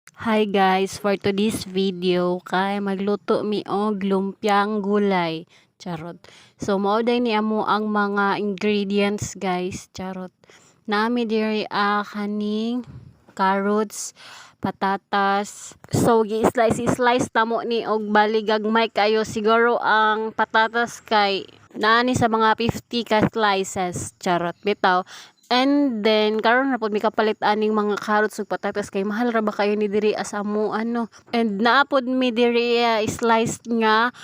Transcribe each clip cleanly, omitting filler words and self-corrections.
Hi guys, for today's video kay magluto mi og lumpiang gulay. Charot. So mao day ni amo ang mga ingredients guys. Charot. Nami diri kaning carrots, patatas. So gi-slice tamo ni og bali gagmay kayo siguro ang patatas kay naani sa mga 50 ka slices. Charot. Bitaw. And then karon na pud mi kapalit aning mga carrots ug patatas kay mahal ra ba kayo ni diri as amo ano. And naapod mi diri slice nga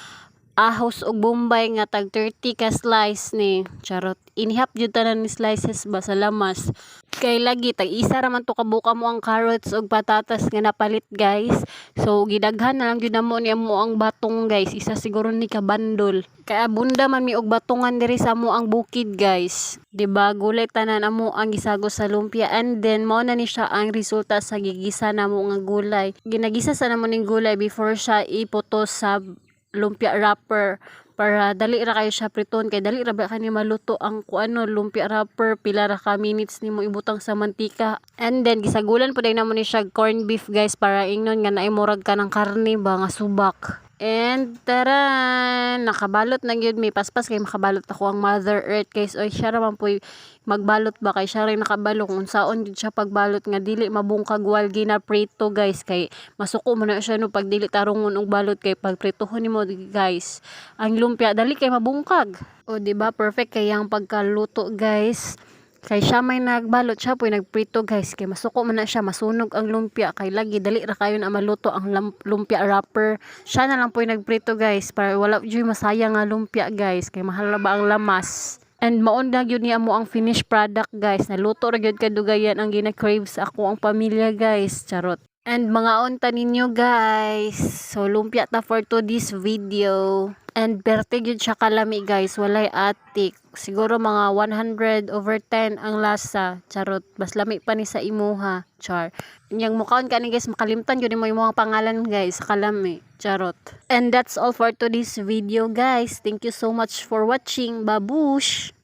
ahos ug bombay nga tag 30 ka slice ni. Charot. Inihap jud tanan ni slices ba sa lamas. Kay lagi tag isa ra man to kabuka mo ang carrots ug patatas nga napalit guys. So gidaghan na lang jud namo ni amo ang batong guys. Isa siguro ni ka bandol. Kay abunda man mi og batongan diri sa amo ang bukid guys. Diba gulay tanan amo ang gisagos sa lumpia and then mao na ni siya ang resulta sa gigisa namo nga gulay. Ginagisa sa namo ning gulay before siya iputos sa lumpia wrapper para dali ra kayo siya priton kay dali ra ba kani maluto ang kuano lumpia wrapper pila ra ka minutes nimo ibutang sa mantika. And then gisagulan pud namo ni siya corn beef guys para ingnon nga naay murag ka ng karne ba nga subak. And tara, nakabalot na gyud mi paspas kay makabalot ako ang Mother Earth guys. Oy siya ra man puy magbalot ba kay siya rin nakabalong unsaon jud siya pagbalot nga dili mabungkag wal gina prito guys kay masuko man na siya no pag dili tarungon og balot kay pag pritohon nimo guys ang lumpia dali kay mabungkag. O di ba perfect kay ang pagkaluto guys. Kay siya may nagbalot siya po'y nagprito guys kay masuko man na siya masunog ang lumpia kay lagi dali ra kayo na maluto ang lumpia wrapper. Siya na lang po'y nagprito guys para wala jud masayang nga lumpia guys kay mahal ra ba ang lamas. And maon na gyud niya mo ang finished product guys. Naluto ra gyud kadugayan ang gina-crave sa ako ang pamilya guys. Charot. And mga unta ninyo guys. So lumpia ta for today's video. And berte gyud siya kalami guys. Walay atik. Siguro mga 100/10 ang lasa. Charot. Bas lami pa ni sa imuha. Char. Yang mukhaon ka ni guys. Makalimtan yun mo yung mga pangalan guys. Sa kalami. Charot. And that's all for today's video guys. Thank you so much for watching. Babush!